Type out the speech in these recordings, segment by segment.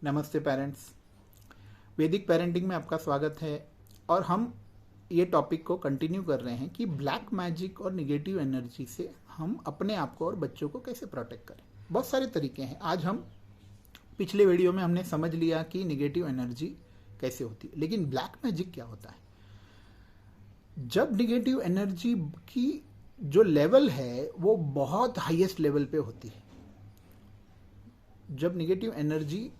नमस्ते पेरेंट्स। वैदिक पेरेंटिंग में आपका स्वागत है। और हम ये टॉपिक को कंटिन्यू कर रहे हैं कि ब्लैक मैजिक और निगेटिव एनर्जी से हम अपने आप को और बच्चों को कैसे प्रोटेक्ट करें। बहुत सारे तरीके हैं। आज हम पिछले वीडियो में हमने समझ लिया कि निगेटिव एनर्जी कैसे होती है, लेकिन ब्लैक मैजिक क्या होता है। जब निगेटिव एनर्जी की जो लेवल है वो बहुत हाईएस्ट लेवल पे होती है, जब निगेटिव एनर्जी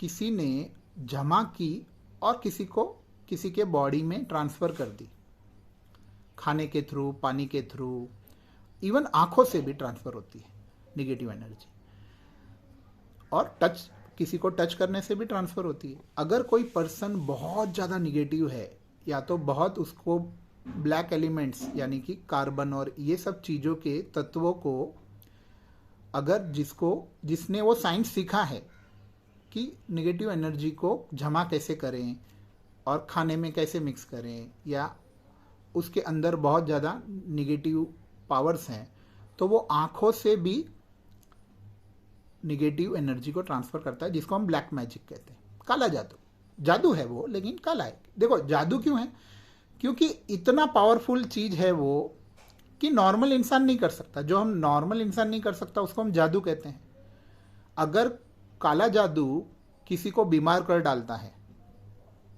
किसी ने जमा की और किसी के बॉडी में ट्रांसफर कर दी, खाने के थ्रू, पानी के थ्रू, इवन आंखों से भी ट्रांसफर होती है निगेटिव एनर्जी, और किसी को टच करने से भी ट्रांसफर होती है। अगर कोई पर्सन बहुत ज़्यादा निगेटिव है या तो बहुत उसको ब्लैक एलिमेंट्स यानी कि कार्बन और ये सब चीज़ों के तत्वों को, अगर जिसने वो साइंस सीखा है कि निगेटिव एनर्जी को जमा कैसे करें और खाने में कैसे मिक्स करें, या उसके अंदर बहुत ज़्यादा निगेटिव पावर्स हैं, तो वो आँखों से भी निगेटिव एनर्जी को ट्रांसफ़र करता है, जिसको हम ब्लैक मैजिक कहते हैं। काला जादू है वो, लेकिन काला है। देखो जादू क्यों है? क्योंकि इतना पावरफुल चीज़ है वो कि नॉर्मल इंसान नहीं कर सकता। जो हम नॉर्मल इंसान नहीं कर सकता उसको हम जादू कहते हैं। अगर काला जादू किसी को बीमार कर डालता है,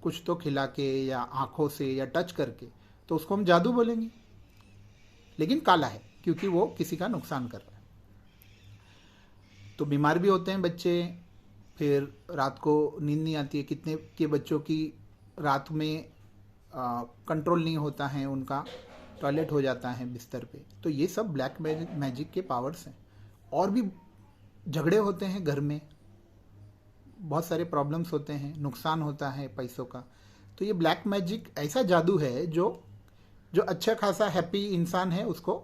कुछ तो खिला के या आंखों से या टच करके, तो उसको हम जादू बोलेंगे, लेकिन काला है क्योंकि वो किसी का नुकसान कर रहा है। तो बीमार भी होते हैं बच्चे, फिर रात को नींद नहीं आती है। कितने के बच्चों की रात में कंट्रोल नहीं होता है, उनका टॉयलेट हो जाता है बिस्तर पे। तो ये सब ब्लैक मैजिक के पावर्स हैं। और भी झगड़े होते हैं घर में, बहुत सारे प्रॉब्लम्स होते हैं, नुकसान होता है पैसों का। तो ये ब्लैक मैजिक ऐसा जादू है जो अच्छा खासा हैप्पी इंसान है उसको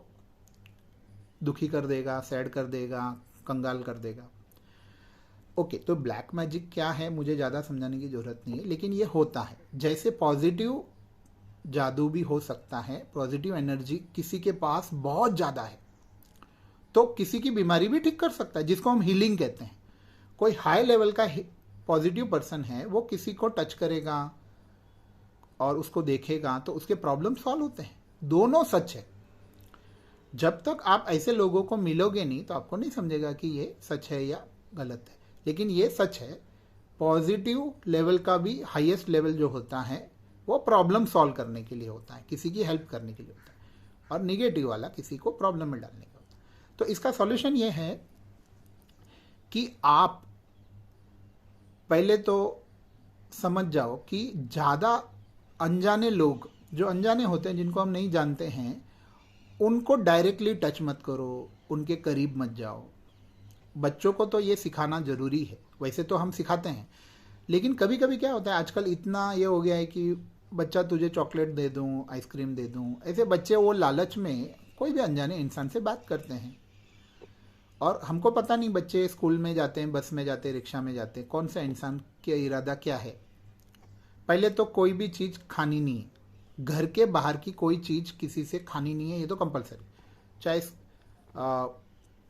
दुखी कर देगा, सैड कर देगा, कंगाल कर देगा। ओके, तो ब्लैक मैजिक क्या है मुझे ज़्यादा समझाने की ज़रूरत नहीं है, लेकिन ये होता है। जैसे पॉजिटिव जादू भी हो सकता है। पॉजिटिव एनर्जी किसी के पास बहुत ज़्यादा है तो किसी की बीमारी भी ठीक कर सकता है, जिसको हम हीलिंग कहते हैं। कोई हाई लेवल का पॉजिटिव पर्सन है, वो किसी को टच करेगा और उसको देखेगा तो उसके प्रॉब्लम सॉल्व होते हैं। दोनों सच है। जब तक आप ऐसे लोगों को मिलोगे नहीं तो आपको नहीं समझेगा कि ये सच है या गलत है, लेकिन ये सच है। पॉजिटिव लेवल का भी हाईएस्ट लेवल जो होता है वो प्रॉब्लम सॉल्व करने के लिए होता है, किसी की हेल्प करने के लिए होता है, और निगेटिव वाला किसी को प्रॉब्लम में डालने का होता है। तो इसका सॉल्यूशन ये है कि आप पहले तो समझ जाओ कि ज़्यादा अनजाने लोग, जो अनजाने होते हैं, जिनको हम नहीं जानते हैं, उनको डायरेक्टली टच मत करो, उनके करीब मत जाओ। बच्चों को तो ये सिखाना ज़रूरी है, वैसे तो हम सिखाते हैं, लेकिन कभी कभी क्या होता है, आजकल इतना ये हो गया है कि बच्चा तुझे चॉकलेट दे दूँ, आइसक्रीम दे दूँ, ऐसे बच्चे वो लालच में कोई भी अनजाने इंसान से बात करते हैं। और हमको पता नहीं, बच्चे स्कूल में जाते हैं, बस में जाते हैं, रिक्शा में जाते हैं, कौन सा इंसान का इरादा क्या है। पहले तो कोई भी चीज़ खानी नहीं है, घर के बाहर की कोई चीज़ किसी से खानी नहीं है, ये तो कंपलसरी। चाहे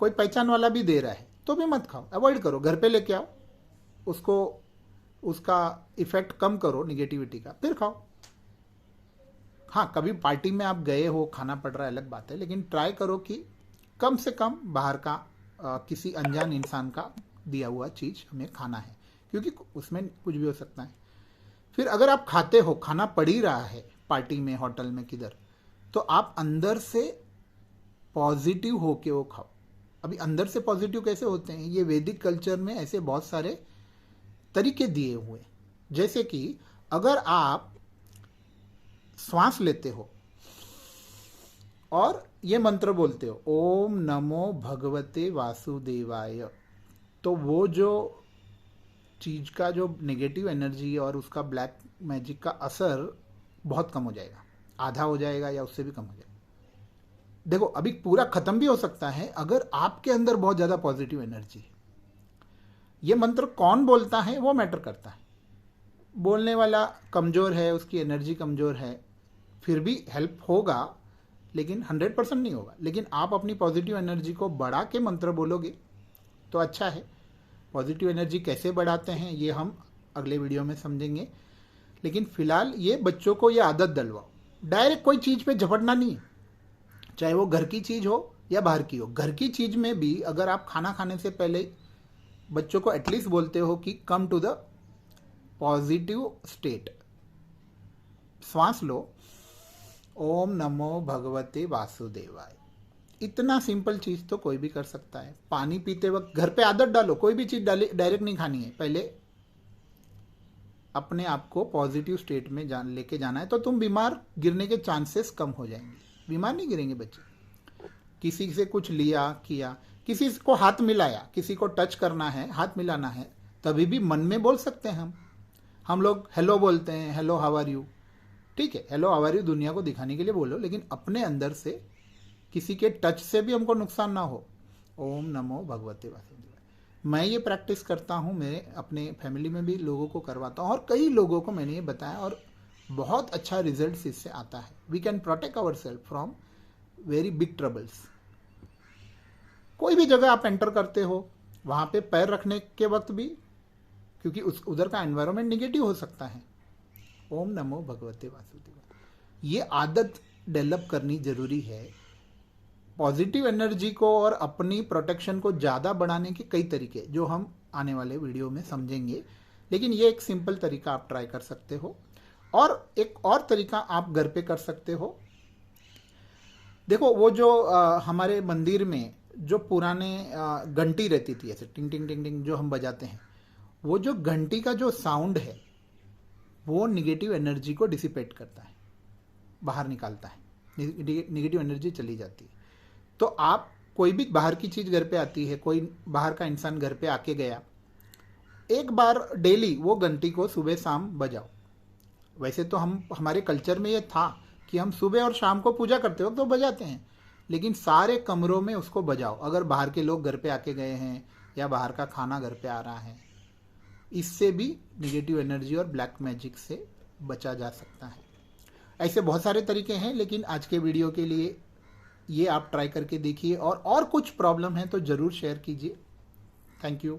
कोई पहचान वाला भी दे रहा है तो भी मत खाओ, अवॉइड करो। घर पे लेके आओ, उसका इफेक्ट कम करो निगेटिविटी का, फिर खाओ। हाँ, कभी पार्टी में आप गए हो, खाना पड़ रहा है, अलग बात है, लेकिन ट्राई करो कि कम से कम बाहर का किसी अनजान इंसान का दिया हुआ चीज़ हमें खाना है, क्योंकि उसमें कुछ भी हो सकता है। फिर अगर आप खाते हो, खाना पड़ ही रहा है पार्टी में, होटल में, किधर, तो आप अंदर से पॉजिटिव होके वो खाओ। अभी अंदर से पॉजिटिव कैसे होते हैं, ये वैदिक कल्चर में ऐसे बहुत सारे तरीके दिए हुए। जैसे कि अगर आप श्वास लेते हो और ये मंत्र बोलते हो, ओम नमो भगवते वासुदेवाय, तो वो जो चीज़ का जो नेगेटिव एनर्जी और उसका ब्लैक मैजिक का असर बहुत कम हो जाएगा, आधा हो जाएगा या उससे भी कम हो जाएगा। देखो, अभी पूरा खत्म भी हो सकता है अगर आपके अंदर बहुत ज़्यादा पॉजिटिव एनर्जी है। ये मंत्र कौन बोलता है वो मैटर करता है। बोलने वाला कमज़ोर है, उसकी एनर्जी कमज़ोर है, फिर भी हेल्प होगा, लेकिन 100% नहीं होगा। लेकिन आप अपनी पॉजिटिव एनर्जी को बढ़ा के मंत्र बोलोगे तो अच्छा है। पॉजिटिव एनर्जी कैसे बढ़ाते हैं ये हम अगले वीडियो में समझेंगे, लेकिन फिलहाल ये बच्चों को ये आदत डलवाओ। डायरेक्ट कोई चीज़ पे झपटना नहीं है, चाहे वो घर की चीज़ हो या बाहर की हो। घर की चीज़ में भी अगर आप खाना खाने से पहले बच्चों को एटलीस्ट बोलते हो कि come to the positive state, श्वास लो, ओम नमो भगवते वासुदेवाय, इतना सिंपल चीज़ तो कोई भी कर सकता है। पानी पीते वक्त घर पे आदत डालो, कोई भी चीज़ डायरेक्ट नहीं खानी है, पहले अपने आप को पॉजिटिव स्टेट में लेके जाना है, तो तुम बीमार गिरने के चांसेस कम हो जाएंगे। बीमार नहीं गिरेंगे बच्चे। किसी से कुछ लिया किया, किसी को हाथ मिलाया, किसी को टच करना है, हाथ मिलाना है, तभी भी मन में बोल सकते हैं हम लोग हेलो बोलते हैं, हेलो हाउ आर यू, ठीक है, हेलो हाउ आर यू दुनिया को दिखाने के लिए बोलो, लेकिन अपने अंदर से किसी के टच से भी हमको नुकसान ना हो। ओम नमो भगवते वासुदेवाय। मैं ये प्रैक्टिस करता हूँ, मेरे अपने फैमिली में भी लोगों को करवाता हूँ और कई लोगों को मैंने ये बताया और बहुत अच्छा रिजल्ट इससे आता है। We can protect our self from very big troubles. कोई भी जगह आप एंटर करते हो, वहाँ पे पैर रखने के वक्त भी, क्योंकि उधर का एनवायरनमेंट निगेटिव हो सकता है, ओम नमो भगवते वासुदेवाय। ये आदत डेवलप करनी जरूरी है। पॉजिटिव एनर्जी को और अपनी प्रोटेक्शन को ज़्यादा बढ़ाने के कई तरीके जो हम आने वाले वीडियो में समझेंगे, लेकिन ये एक सिंपल तरीका आप ट्राई कर सकते हो। और एक और तरीका आप घर पे कर सकते हो। देखो वो जो हमारे मंदिर में जो पुराने घंटी रहती थी, ऐसे टिंग टिंग टिंग टिंग जो हम बजाते हैं, वो जो घंटी का जो साउंड है वो निगेटिव एनर्जी को डिसिपेट करता है, बाहर निकालता है, निगेटिव एनर्जी चली जाती है। तो आप कोई भी बाहर की चीज़ घर पे आती है, कोई बाहर का इंसान घर पे आके गया, एक बार डेली वो घंटी को सुबह शाम बजाओ। वैसे तो हमारे कल्चर में ये था कि हम सुबह और शाम को पूजा करते वक्त तो बजाते हैं, लेकिन सारे कमरों में उसको बजाओ अगर बाहर के लोग घर पे आके गए हैं या बाहर का खाना घर पे आ रहा है। इससे भी निगेटिव एनर्जी और ब्लैक मैजिक से बचा जा सकता है। ऐसे बहुत सारे तरीके हैं, लेकिन आज के वीडियो के लिए ये आप ट्राई करके देखिए, और कुछ प्रॉब्लम है तो ज़रूर शेयर कीजिए। Thank you.